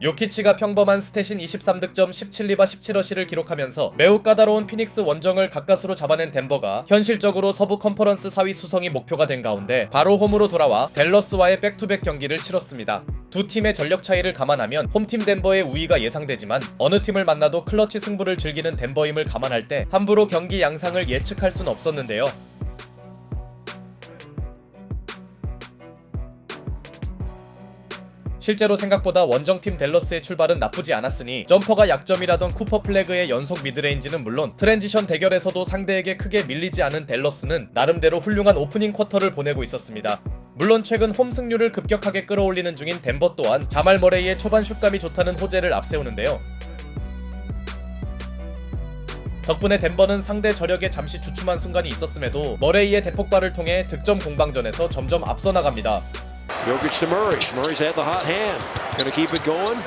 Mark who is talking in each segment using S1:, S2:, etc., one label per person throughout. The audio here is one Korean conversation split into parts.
S1: 요키치가 평범한 스탯인 23득점 17리바 17어시를 기록하면서 매우 까다로운 피닉스 원정을 가까스로 잡아낸 덴버가 현실적으로 서부 컨퍼런스 4위 수성이 목표가 된 가운데 바로 홈으로 돌아와 댈러스와의 백투백 경기를 치렀습니다. 두 팀의 전력 차이를 감안하면 홈팀 덴버의 우위가 예상되지만 어느 팀을 만나도 클러치 승부를 즐기는 덴버임을 감안할 때 함부로 경기 양상을 예측할 순 없었는데요. 실제로 생각보다 원정팀 댈러스의 출발은 나쁘지 않았으니 점퍼가 약점이라던 쿠퍼 플래그의 연속 미드레인지는 물론 트랜지션 대결에서도 상대에게 크게 밀리지 않은 댈러스는 나름대로 훌륭한 오프닝 쿼터를 보내고 있었습니다. 물론 최근 홈 승률을 급격하게 끌어올리는 중인 덴버 또한 자말 머레이의 초반 슛감이 좋다는 호재를 앞세우는데요. 덕분에 덴버는 상대 저력에 잠시 주춤한 순간이 있었음에도 머레이의 대폭발을 통해 득점 공방전에서 점점 앞서 나갑니다.
S2: Jokic to Murray. Murray's had the hot hand. Gonna keep it going.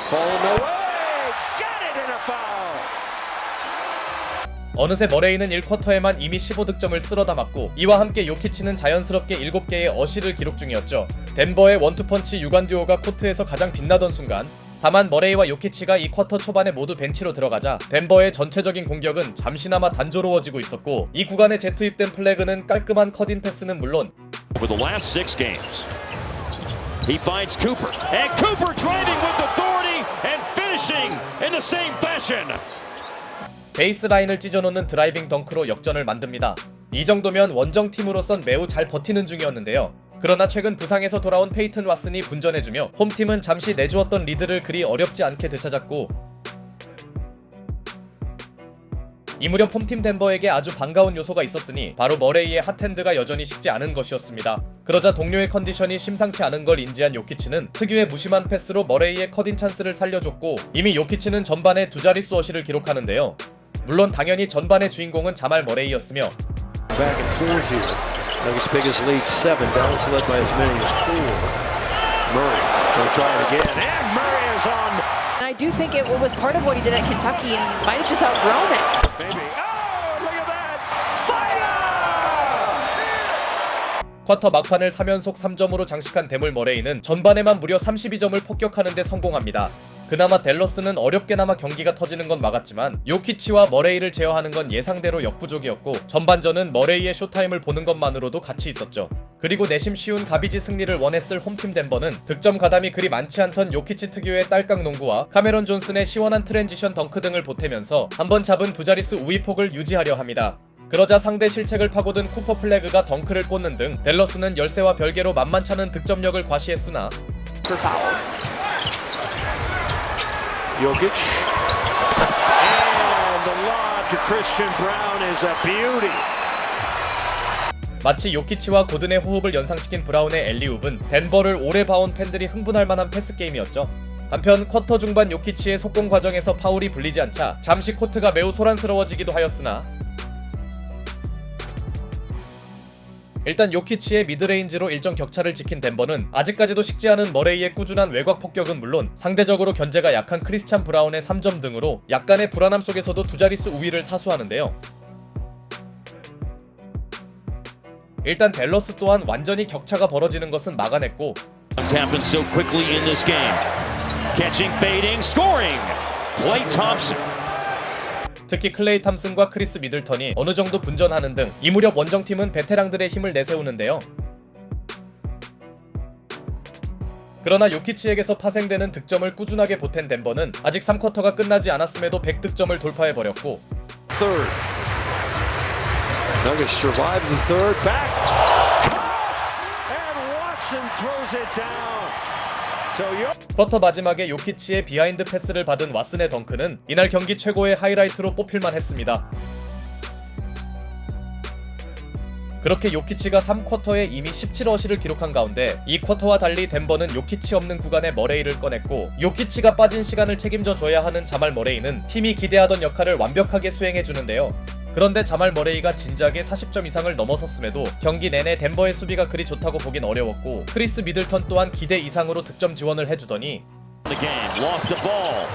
S2: Falling away. Got it in a foul.
S1: 어느새 머레이는 1쿼터에만 이미 15득점을 쓸어 담았고 이와 함께 요키치는 자연스럽게 7개의 어시를 기록 중이었죠. 덴버의 원투펀치 유관 듀오가 코트에서 가장 빛나던 순간 다만 머레이와 요키치가 이 쿼터 초반에 모두 벤치로 들어가자 덴버의 전체적인 공격은 잠시나마 단조로워지고 있었고 이 구간에 재투입된 플래그는 깔끔한 컷인 패스는 물론
S3: Over the last 6 games, he finds Cooper, and Cooper driving with authority and finishing in the same fashion.
S1: 베이스라인을 찢어놓는 드라이빙 덩크로 역전을 만듭니다. 이 정도면 원정팀으로선 매우 잘 버티는 중이었는데요. 그러나 최근 부상에서 돌아온 페이튼 왓슨이 분전해주며 홈팀은 잠시 내주었던 리드를 그리 어렵지 않게 되찾았고 이 무렵 홈팀 덴버에게 아주 반가운 요소가 있었으니 바로 머레이의 핫핸드가 여전히 식지 않은 것이었습니다. 그러자 동료의 컨디션이 심상치 않은 걸 인지한 요키치는 특유의 무심한 패스로 머레이의 컷인 찬스를 살려줬고 이미 요키치는 전반에 두 자릿수 어시를 기록하는데요. 물론 당연히 전반의 주인공은 자말 머레이였으며
S2: Back and forth here. Nuggets biggest lead 7. Dallas led by as many as 4. Murray gonna try it again. And Murray is on.
S4: And I do think it was part of what he did at Kentucky and might have just outgrown it.
S2: Maybe. Oh, look at that. Fire!
S1: 쿼터 막판을 3연속 3점으로 장식한 데몰 머레이는 전반에만 무려 32점을 폭격하는 데 성공합니다. 그나마 댈러스는 어렵게나마 경기가 터지는 건 막았지만 요키치와 머레이를 제어하는 건 예상대로 역부족이었고 전반전은 머레이의 쇼타임을 보는 것만으로도 가치 있었죠. 그리고 내심 쉬운 가비지 승리를 원했을 홈팀 덴버는 득점 가담이 그리 많지 않던 요키치 특유의 딸깍 농구와 카메론 존슨의 시원한 트랜지션 덩크 등을 보태면서 한번 잡은 두 자릿수 우위폭을 유지하려 합니다. 그러자 상대 실책을 파고든 쿠퍼 플래그가 덩크를 꽂는 등 댈러스는 열세와 별개로 만만찮은 득점력을 과시했으나
S4: For fouls.
S2: Jokic. And the lob to Christian Brown is a beauty.
S1: 마치 요키치와 고든의 호흡을 연상시킨 브라운의 엘리웁은 덴버를 오래 봐온 팬들이 흥분할 만한 패스 게임이었죠. 한편 쿼터 중반 요키치의 속공 과정에서 파울이 불리지 않자 잠시 코트가 매우 소란스러워지기도 하였으나 일단 요키치의 미드레인지로 일정 격차를 지킨 덴버는 아직까지도 식지 않은 머레이의 꾸준한 외곽 폭격은 물론 상대적으로 견제가 약한 크리스찬 브라운의 3점 등으로 약간의 불안함 속에서도 두 자릿수 우위를 사수하는데요. 일단 댈러스 또한 완전히 격차가 벌어지는 것은 막아냈고
S3: It's happened so quickly in this game. Catching, fading, scoring. Klay Thompson.
S1: 특히 클레이 탐슨과 크리스 미들턴이 어느 정도 분전하는 등 이 무렵 원정팀은 베테랑들의 힘을 내세우는데요. 그러나 요키치에게서 파생되는 득점을 꾸준하게 보탠 덴버는 아직 3쿼터가 끝나지 않았음에도 100득점을 돌파해버렸고
S2: Third. Nuggets survive the third. Back. And Watson throws it down. So
S1: 쿼터 마지막에 요키치의 비하인드 패스를 받은 왓슨의 덩크는 이날 경기 최고의 하이라이트로 뽑힐만 했습니다. 그렇게 요키치가 3쿼터에 이미 17어시를 기록한 가운데 이 쿼터와 달리 덴버는 요키치 없는 구간에 머레이를 꺼냈고 요키치가 빠진 시간을 책임져 줘야 하는 자말 머레이는 팀이 기대하던 역할을 완벽하게 수행해주는데요. 그런데 자말 머레이가 진작에 40점 이상을 넘어섰음에도 경기 내내 덴버의 수비가 그리 좋다고 보긴 어려웠고 크리스 미들턴 또한 기대 이상으로 득점 지원을 해주더니
S3: The game, lost the ball.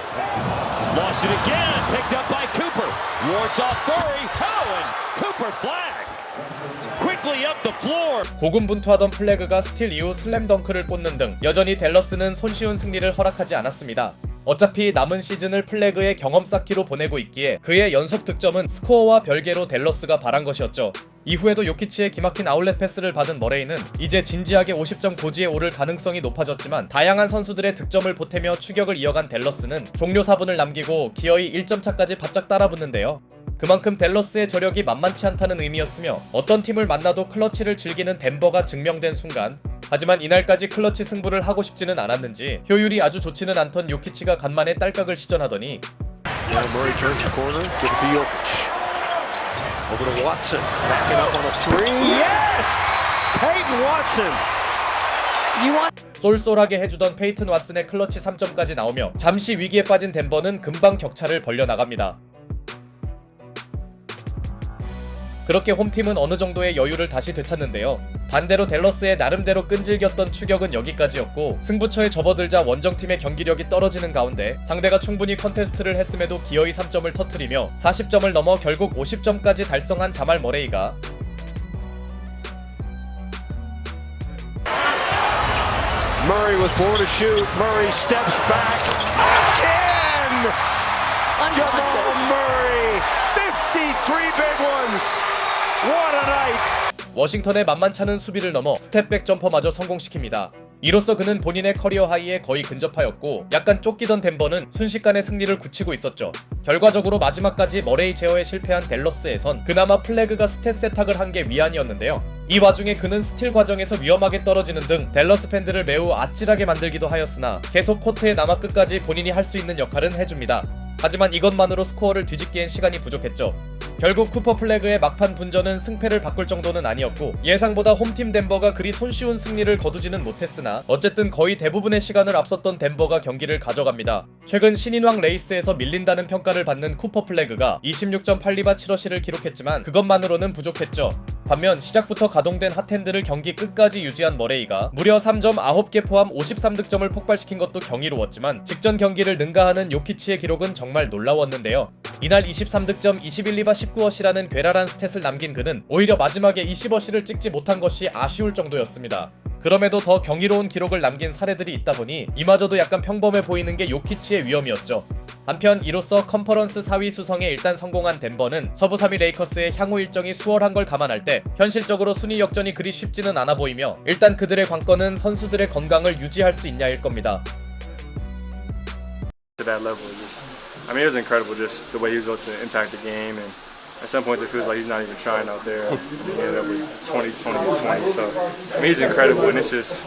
S3: Lost it again, picked up by Cooper. Wards off Murray. Oh, and Cooper flag. Quick quickly up the floor.
S1: 고군분투하던 플래그가 스틸 이후 슬램덩크를 꽂는 등 여전히 댈러스는 손쉬운 승리를 허락하지 않았습니다. 어차피 남은 시즌을 플래그의 경험 쌓기로 보내고 있기에 그의 연속 득점은 스코어와 별개로 댈러스가 바란 것이었죠. 이후에도 요키치의 기막힌 아웃렛 패스를 받은 머레이는 이제 진지하게 50점 고지에 오를 가능성이 높아졌지만 다양한 선수들의 득점을 보태며 추격을 이어간 댈러스는 종료 4분을 남기고 기어이 1점 차까지 바짝 따라붙는데요. 그만큼 댈러스의 저력이 만만치 않다는 의미였으며 어떤 팀을 만나도 클러치를 즐기는 덴버가 증명된 순간, 하지만 이날까지 클러치 승부를 하고 싶지는 않았는지 효율이 아주 좋지는 않던 요키치가 간만에 딸깍을 시전하더니
S2: Now Murray turns the corner, give it to Jokic. Over to Watson, backing up on a three. Yes! Peyton Watson.
S4: You want
S1: 쏠쏠하게 해주던 페이튼 왓슨의 클러치 3점까지 나오며 잠시 위기에 빠진 덴버는 금방 격차를 벌려나갑니다. 그렇게 홈팀은 어느 정도의 여유를 다시 되찾는데요. 반대로 댈러스의 나름대로 끈질겼던 추격은 여기까지였고 승부처에 접어들자 원정팀의 경기력이 떨어지는 가운데 상대가 충분히 컨테스트를 했음에도 기어이 3점을 터뜨리며 40점을 넘어 결국 50점까지 달성한 자말 머레이가
S2: Murray with 4 to shoot. Murray steps back again. Jamal
S4: unconscious?
S2: Murray, 53 big ones. What a night.
S1: 워싱턴의 만만찮은 수비를 넘어 스텝백 점퍼마저 성공시킵니다. 이로써 그는 본인의 커리어 하이에 거의 근접하였고 약간 쫓기던 덴버는 순식간에 승리를 굳히고 있었죠. 결과적으로 마지막까지 머레이 제어에 실패한 댈러스에선 그나마 플래그가 스탯 세탁을 한 게 위안이었는데요. 이 와중에 그는 스틸 과정에서 위험하게 떨어지는 등 댈러스 팬들을 매우 아찔하게 만들기도 하였으나 계속 코트에 남아 끝까지 본인이 할 수 있는 역할은 해줍니다. 하지만 이것만으로 스코어를 뒤집기엔 시간이 부족했죠. 결국 쿠퍼 플래그의 막판 분전은 승패를 바꿀 정도는 아니었고 예상보다 홈팀 덴버가 그리 손쉬운 승리를 거두지는 못했으나 어쨌든 거의 대부분의 시간을 앞섰던 덴버가 경기를 가져갑니다. 최근 신인왕 레이스에서 밀린다는 평가를 받는 쿠퍼 플래그가 26.82바 7어시를 기록했지만 그것만으로는 부족했죠. 반면 시작부터 가동된 핫핸드를 경기 끝까지 유지한 머레이가 무려 3점 9개 포함 53득점을 폭발시킨 것도 경이로웠지만 직전 경기를 능가하는 요키치의 기록은 정말 놀라웠는데요. 이날 23득점 21리바 19어시라는 괴랄한 스탯을 남긴 그는 오히려 마지막에 20어시를 찍지 못한 것이 아쉬울 정도였습니다. 그럼에도 더 경이로운 기록을 남긴 사례들이 있다 보니 이마저도 약간 평범해 보이는 게 요키치의 위험이었죠. 한편 이로써 컨퍼런스 4위 수성에 일단 성공한 덴버는 서부 3위 레이커스의 향후 일정이 수월한 걸 감안할 때 현실적으로 순위 역전이 그리 쉽지는 않아 보이며 일단 그들의 관건은 선수들의 건강을 유지할 수 있냐일 겁니다.
S5: To that level, I mean, it was incredible just the way he was able to impact the game, and at some points it feels like he's not even trying out there. He ended up with 20, 20, and 20. So I mean, he's incredible, and it's just